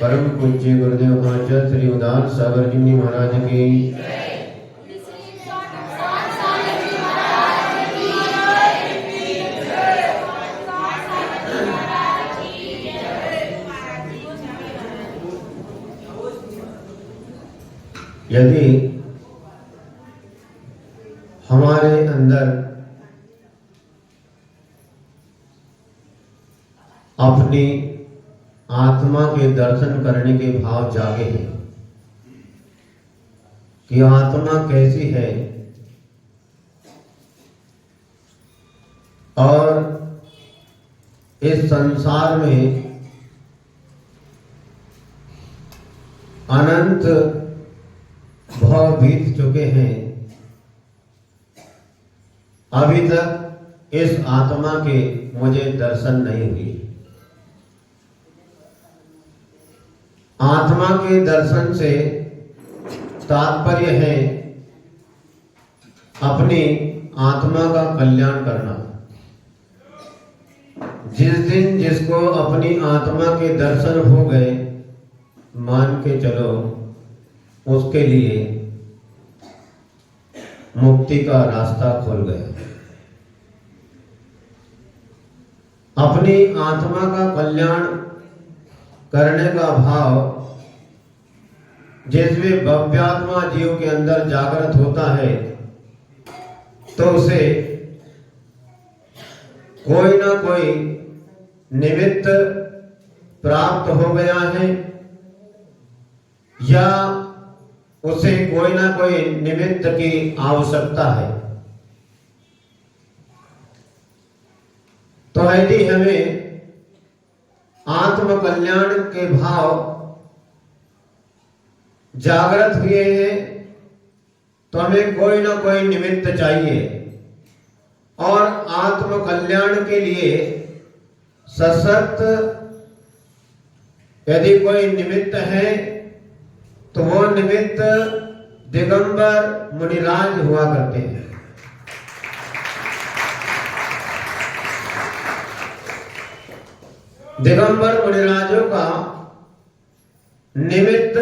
परम पूज्य गुरुदेव आचार्य श्री उदान सागर जी महाराज की। यदि हमारे अंदर अपनी आत्मा के दर्शन करने के भाव जागे हैं कि आत्मा कैसी है और इस संसार में अनंत भाव बीत चुके हैं, अभी तक इस आत्मा के मुझे दर्शन नहीं हुए। आत्मा के दर्शन से तात्पर्य है अपनी आत्मा का कल्याण करना। जिस दिन जिसको अपनी आत्मा के दर्शन हो गए, मान के चलो उसके लिए मुक्ति का रास्ता खुल गया। अपनी आत्मा का कल्याण करने का भाव जिसमें भव्यात्मा जीव के अंदर जागृत होता है, तो उसे कोई ना कोई निमित्त प्राप्त हो गया है या उसे कोई ना कोई निमित्त की आवश्यकता है। तो यदि हमें आत्म कल्याण के भाव जागृत हुए हैं तो हमें कोई ना कोई निमित्त चाहिए, और आत्म कल्याण के लिए सशक्त यदि कोई निमित्त है तो वो निमित्त दिगंबर मुनिराज हुआ करते हैं। दिगंबर मुनिराजों का निमित्त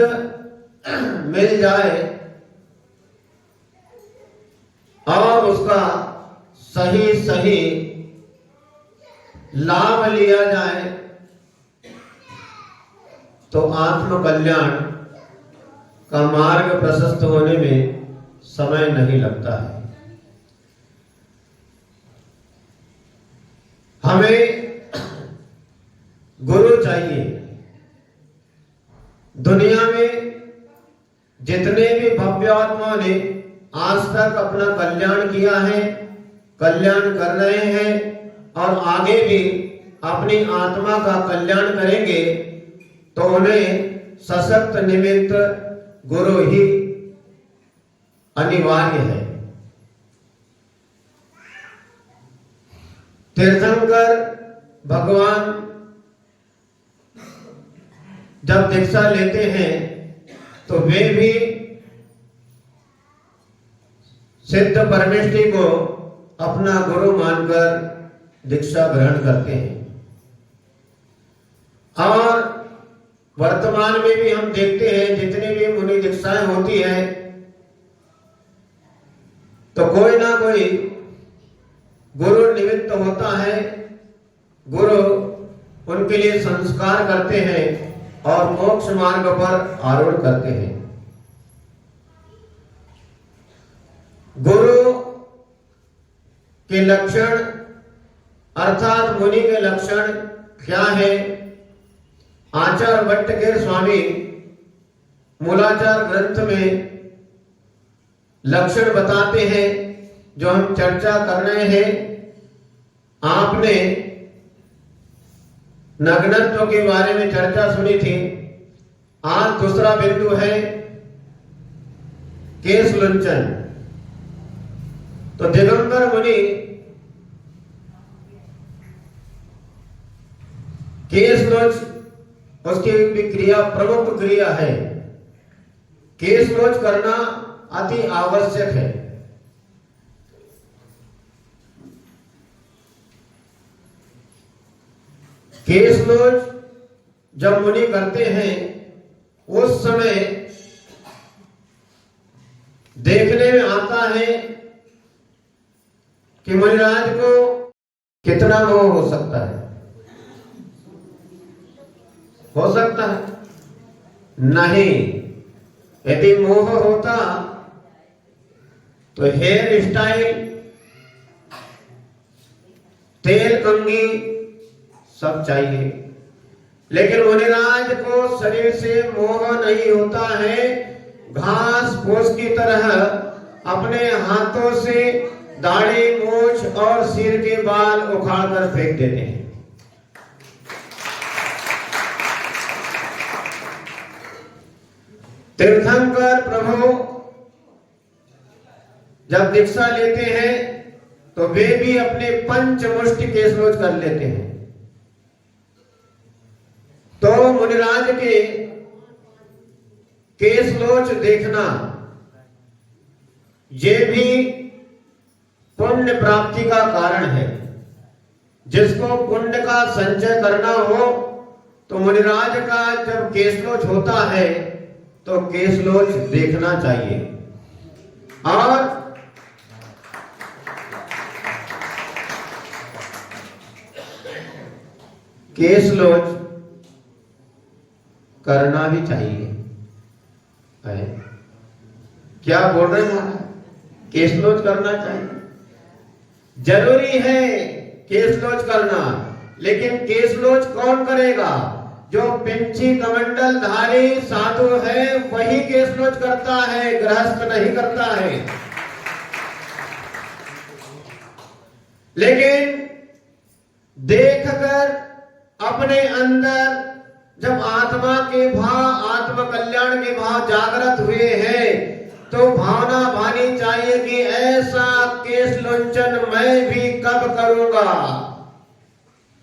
मिल जाए और उसका सही सही लाभ लिया जाए तो आत्म कल्याण का मार्ग प्रशस्त होने में समय नहीं लगता है। हमें गुरु चाहिए। दुनिया में जितने भी भव्य आत्मा ने आज तक अपना कल्याण किया है, कल्याण कर रहे हैं और आगे भी अपनी आत्मा का कल्याण करेंगे, तो उन्हें सशक्त निमित्त गुरु ही अनिवार्य है। तीर्थंकर भगवान जब दीक्षा लेते हैं तो वे भी सिद्ध परमेष्ठी को अपना गुरु मानकर दीक्षा ग्रहण करते हैं। और वर्तमान में भी हम देखते हैं जितनी भी मुनि दीक्षाएं होती है तो कोई ना कोई गुरु निमित्त होता है। गुरु उनके लिए संस्कार करते हैं और मोक्ष मार्ग पर आरूढ़ करते हैं। गुरु के लक्षण अर्थात मुनि के लक्षण क्या है? आचार्य भट्टगिर स्वामी मूलाचार ग्रंथ में लक्षण बताते हैं जो हम चर्चा कर रहे हैं। आपने नग्नत्व के बारे में चर्चा सुनी थी। आज दूसरा बिंदु है केश लुंचन। तो दिगंबर मुनि केश लोच उसकी भी क्रिया प्रमुख क्रिया है। केश लोच करना अति आवश्यक है। केश लोच जब मुनि करते हैं उस समय देखने में आता है कि मुनिराज को कितना मोह हो सकता है। हो सकता है नहीं। यदि मोह होता तो हेयर स्टाइल, तेल कंघी सब चाहिए, लेकिन मुनिराज को शरीर से मोह नहीं होता है। घास फूस की तरह अपने हाथों से दाढ़ी, मूछ और सिर के बाल उखाड़कर फेंक देते हैं। तीर्थंकर प्रभु जब दीक्षा लेते हैं तो वे भी अपने पंचमुष्टि केशलोच कर लेते हैं। तो मुनिराज के केशलोच देखना ये भी पुण्य प्राप्ति का कारण है। जिसको पुण्य का संचय करना हो तो मुनिराज का जब केशलोच होता है तो केशलोच देखना चाहिए। और केशलोच करना भी चाहिए है। क्या बोल रहे हैं? केशलोच करना चाहिए, जरूरी है केशलोच करना। लेकिन केशलोच कौन करेगा? जो पिंची कमंडल धारी साधु है वही केशलोच करता है, गृहस्थ नहीं करता है। लेकिन देखकर अपने अंदर जब आत्मा के भाव, आत्म कल्याण के भाव जागृत हुए हैं तो भावना भानी चाहिए कि ऐसा केशलोचन मैं भी कब करूंगा।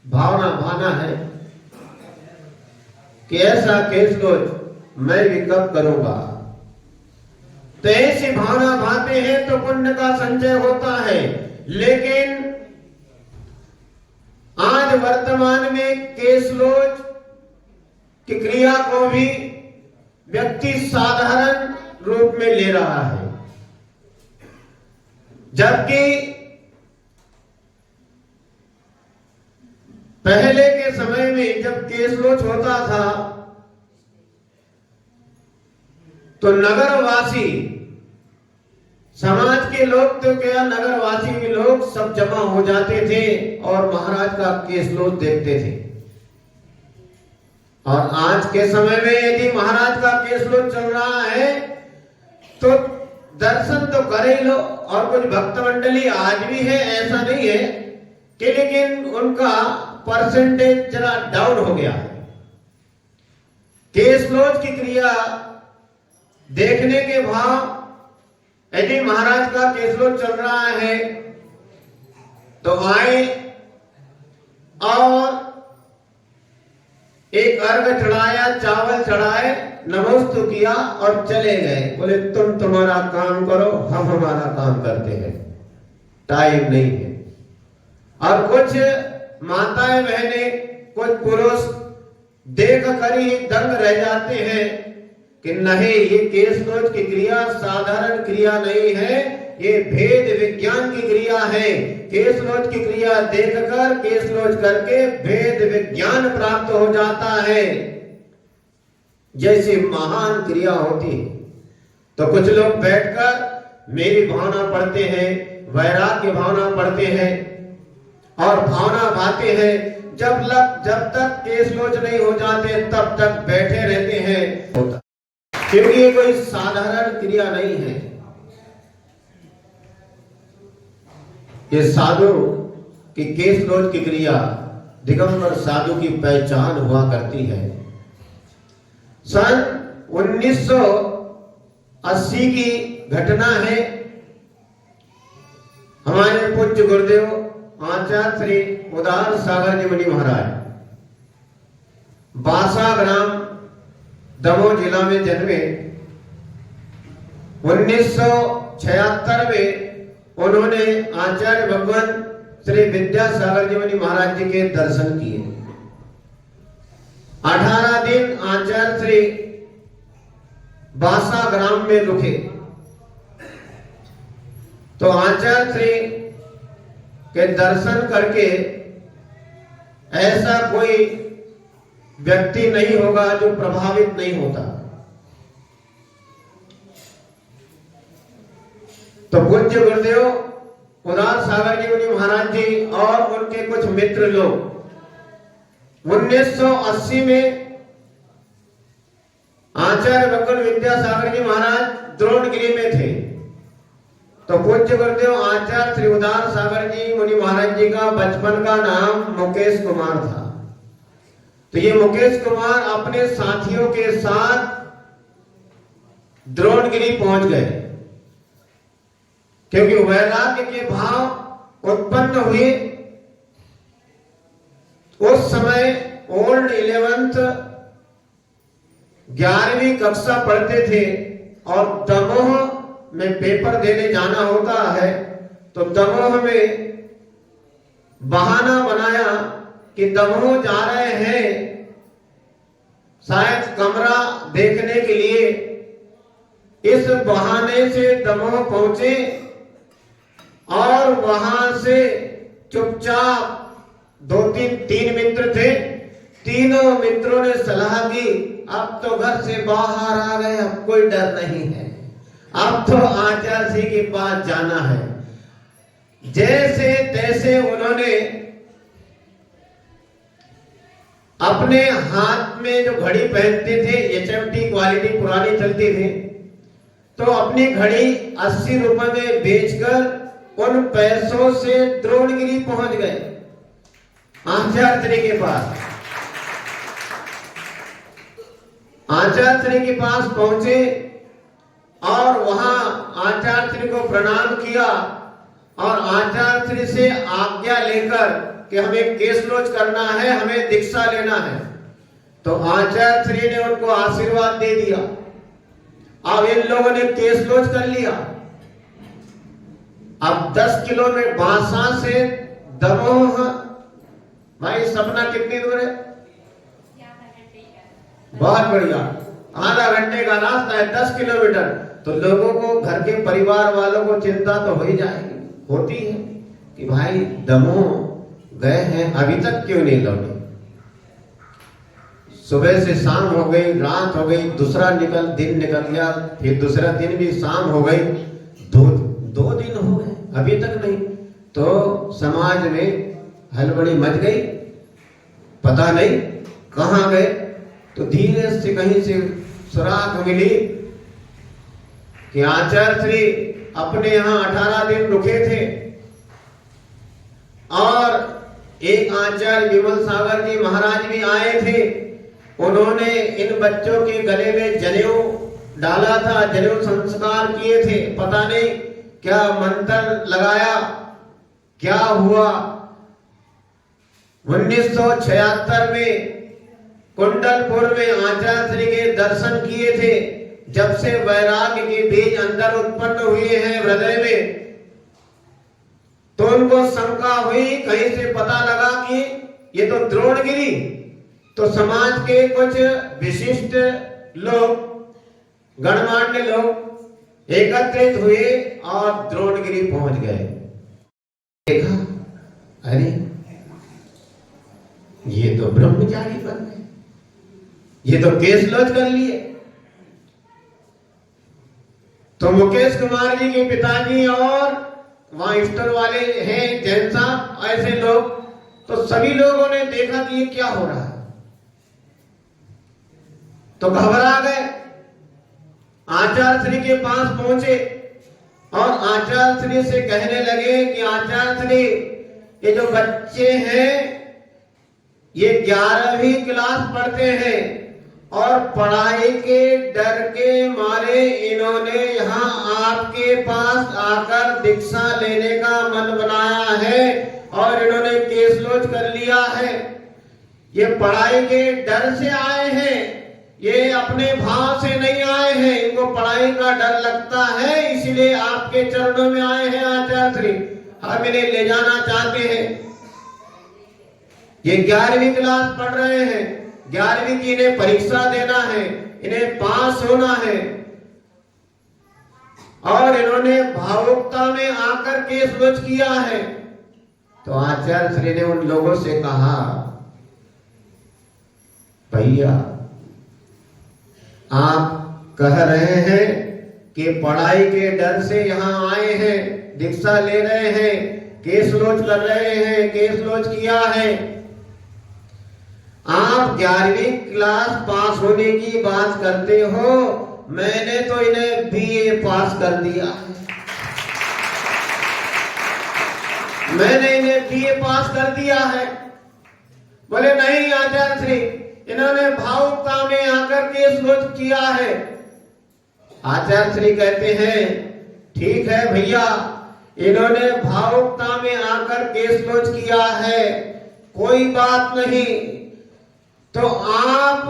भावना भाना है कि ऐसा केशलोच मैं भी कब करूंगा। तो ऐसी भावना भाते हैं तो पुण्य का संचय होता है। लेकिन आज वर्तमान में केशलोच की क्रिया को भी व्यक्ति साधारण रूप में ले रहा है, जबकि पहले के समय में जब केशलोच होता था तो नगरवासी, समाज के लोग तो क्या, नगरवासी के लोग सब जमा हो जाते थे और महाराज का केशलोच देखते थे। और आज के समय में यदि महाराज का केशलोच चल रहा है तो दर्शन तो कर ही लो। और कुछ भक्त मंडली आज भी है, ऐसा नहीं है कि, लेकिन उनका परसेंटेज जरा डाउन हो गया है। केशलोच की क्रिया देखने के भाव, यदि महाराज का केशलोच चल रहा है तो आए और एक अर्घ चढ़ाया, चावल चढ़ाए, नमोस्तु किया और चले गए। बोले तुम तुम्हारा काम करो, हम हमारा काम करते हैं, टाइम नहीं है। और कुछ माताएं बहनें, कुछ पुरुष देख कर ही दंग रह जाते हैं कि नहीं, ये केशलोच की क्रिया साधारण क्रिया नहीं है, ये भेद विज्ञान की क्रिया है। केशलोच की क्रिया देखकर, केशलोच करके भेद विज्ञान प्राप्त हो जाता है, जैसी महान क्रिया होती है। तो कुछ लोग बैठकर मेरी भावना पढ़ते हैं, वैराग्य भावना पढ़ते हैं और भावना भाते हैं। जब तक केशलोच नहीं हो जाते तब तक बैठे रहते हैं, क्योंकि ये कोई साधारण क्रिया नहीं है। ये साधु की केशलोच की क्रिया दिगंबर साधु की पहचान हुआ करती है। सन 1980 की घटना है। हमारे पूज्य गुरुदेव आचार्य श्री उदार सागर जी मुनि महाराज बासा ग्राम दमोह जिला में जन्मे। 1976 में उन्होंने आचार्य भगवान श्री विद्यासागर जी मुनि महाराज जी के दर्शन किए 18 दिन आचार्य श्री बासा ग्राम में रुके। तो आचार्य श्री के दर्शन करके ऐसा कोई व्यक्ति नहीं होगा जो प्रभावित नहीं होता। तो पूज्य गुरुदेव उदार सागर जी मुनि महाराज जी और उनके कुछ मित्र लोग 1980 में आचार्य रघुन विद्यासागर जी महाराज द्रोणगिरी में थे। तो पूज्य गुरुदेव आचार्य श्री उदार सागर जी मुनि महाराज जी का बचपन का नाम मुकेश कुमार था। तो ये मुकेश कुमार अपने साथियों के साथ द्रोणगिरी पहुंच गए, क्योंकि वैराग्य के भाव उत्पन्न हुए। उस समय ओल्ड 11th 11वीं कक्षा पढ़ते थे और दमोह में पेपर देने जाना होता है। तो दमोह में बहाना बनाया कि दमोह जा रहे हैं शायद कमरा देखने के लिए। इस बहाने से दमोह पहुंचे और वहां से चुपचाप 2-3 मित्र थे। तीनों मित्रों ने सलाह की, अब तो घर से बाहर आ गए, अब कोई डर नहीं है, अब तो आचार्य जी के पास जाना है। जैसे तैसे उन्होंने अपने हाथ में जो घड़ी पहनते थे, HMT क्वालिटी पुरानी चलती थी, तो अपनी घड़ी 80 रुपए में बेचकर उन पैसों से द्रोणगिरी पहुंच गए आचार्य के पास। आचार्य के पास पहुंचे और वहां आचार्य को प्रणाम किया और आचार्य से आज्ञा लेकर कि हमें केस लॉज करना है, हमें दीक्षा लेना है। तो आचार्य ने उनको आशीर्वाद दे दिया। अब इन लोगों ने केस लॉज कर लिया। अब 10 किलोमीटर बांसा से दमोह, भाई सपना कितनी दूर है? बहुत बढ़िया, आधा घंटे का रास्ता है, 10 किलोमीटर। तो लोगों को, घर के परिवार वालों को चिंता तो हो ही जाएगी, होती है कि भाई दमोह गए हैं, अभी तक क्यों नहीं लौटे। सुबह से शाम हो गई, रात हो गई, दूसरा दिन निकल गया, फिर दूसरा दिन भी शाम हो गई, दो दिन हो गए, अभी तक नहीं। तो समाज में हलबड़ी मच गई, पता नहीं कहां गए। तो धीरे से कहीं से सुराग मिली कि आचार्य श्री अपने यहां 18 दिन रुके थे और एक आचार्य विमल सागर जी महाराज भी आए थे। उन्होंने इन बच्चों के गले में जनेऊ डाला था, जनेऊ संस्कार किए थे। पता नहीं क्या मंत्र लगाया, क्या हुआ। 1976 में कुंडलपुर में आचार्य श्री के दर्शन किए थे। जब से वैराग्य के बीज अंदर उत्पन्न हुए हैं हृदय में, तो उनको शंका हुई, कहीं से पता लगा कि ये तो द्रोणगिरी। तो समाज के कुछ विशिष्ट लोग, गणमान्य लोग एकत्रित हुए और द्रोणगिरी पहुंच गए। देखा, अरे ये तो ब्रह्मचारी बन गए, ये तो केस लॉज कर लिए। तो मुकेश कुमार जी के पिताजी और वहां स्टोर वाले हैं जैन साहब, ऐसे लोग, तो सभी लोगों ने देखा कि ये क्या हो रहा है, तो घबरा गए। आचार्य श्री के पास पहुंचे और आचार्य श्री से कहने लगे कि आचार्य श्री, ये जो बच्चे हैं ये 11वीं क्लास पढ़ते हैं और पढ़ाई के डर के मारे इन्होंने यहाँ आपके पास आकर दीक्षा लेने का मन बनाया है और इन्होंने केस लॉज कर लिया है। ये पढ़ाई के डर से आए हैं, ये अपने भाव से नहीं आए हैं, इनको पढ़ाई का डर लगता है, इसलिए आपके चरणों में आए हैं आचार्य श्री, हम इन्हें ले जाना चाहते हैं। ये 11वीं क्लास पढ़ रहे हैं, 11वीं की इन्हें परीक्षा देना है, इन्हें पास होना है, और इन्होंने भावुकता में आकर केस लॉन्च किया है। तो आचार्य श्री ने उन लोगों से कहा, भैया आप कह रहे हैं कि पढ़ाई के डर से यहाँ आए हैं, दीक्षा ले रहे हैं, केस लॉन्च कर रहे हैं, केस लॉन्च किया है। आप 11वीं क्लास पास होने की बात करते हो, मैंने तो इन्हें बीए पास कर दिया है, मैंने इन्हें बीए पास कर दिया है। बोले नहीं आचार्य श्री, इन्होंने भावुकता में आकर केस लॉन्च किया है। आचार्य श्री कहते हैं, ठीक है भैया, इन्होंने भावुकता में आकर केस लॉन्च किया है, कोई बात नहीं। तो आप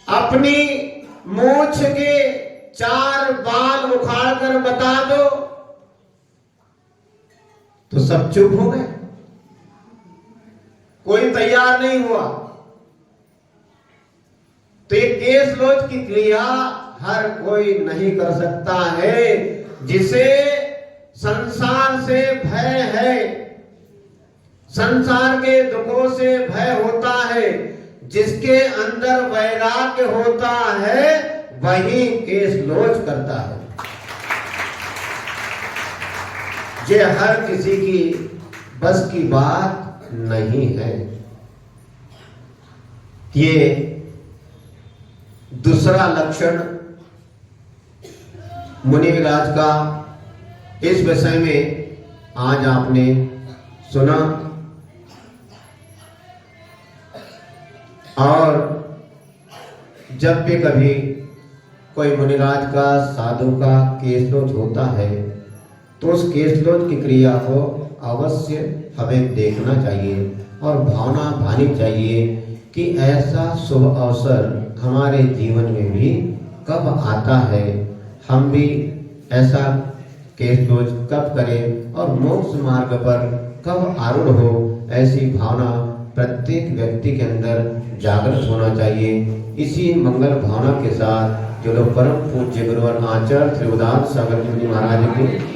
अपनी मूंछ के 4 बाल उखाड़ कर बता दो। तो सब चुप हो गए, कोई तैयार नहीं हुआ। तो ये केस लॉन्च की क्रिया हर कोई नहीं कर सकता है। जिसे संसार से भय है, संसार के दुखों से भय होता है, जिसके अंदर वैराग्य होता है, वही केस लॉन्च करता है। ये हर किसी की बस की बात नहीं है। ये दूसरा लक्षण मुनिराज का इस विषय में आज आपने सुना। और जब भी कभी कोई मुनिराज का, साधु का केस लॉन्च होता है, तो उस केस लॉन्च की क्रिया को अवश्य हमें देखना चाहिए और भावना भानी चाहिए कि ऐसा शुभ अवसर हमारे जीवन में भी कब आता है, हम भी ऐसा केस लॉन्च कब करें और मोक्ष मार्ग पर कब आरूढ़ हो। ऐसी भावना प्रत्येक व्यक्ति के अंदर जागृत होना चाहिए। इसी मंगल भावना के साथ जो लोग परम पूज्य गुरुवर आचार्य श्री उदान सागर जी महाराज के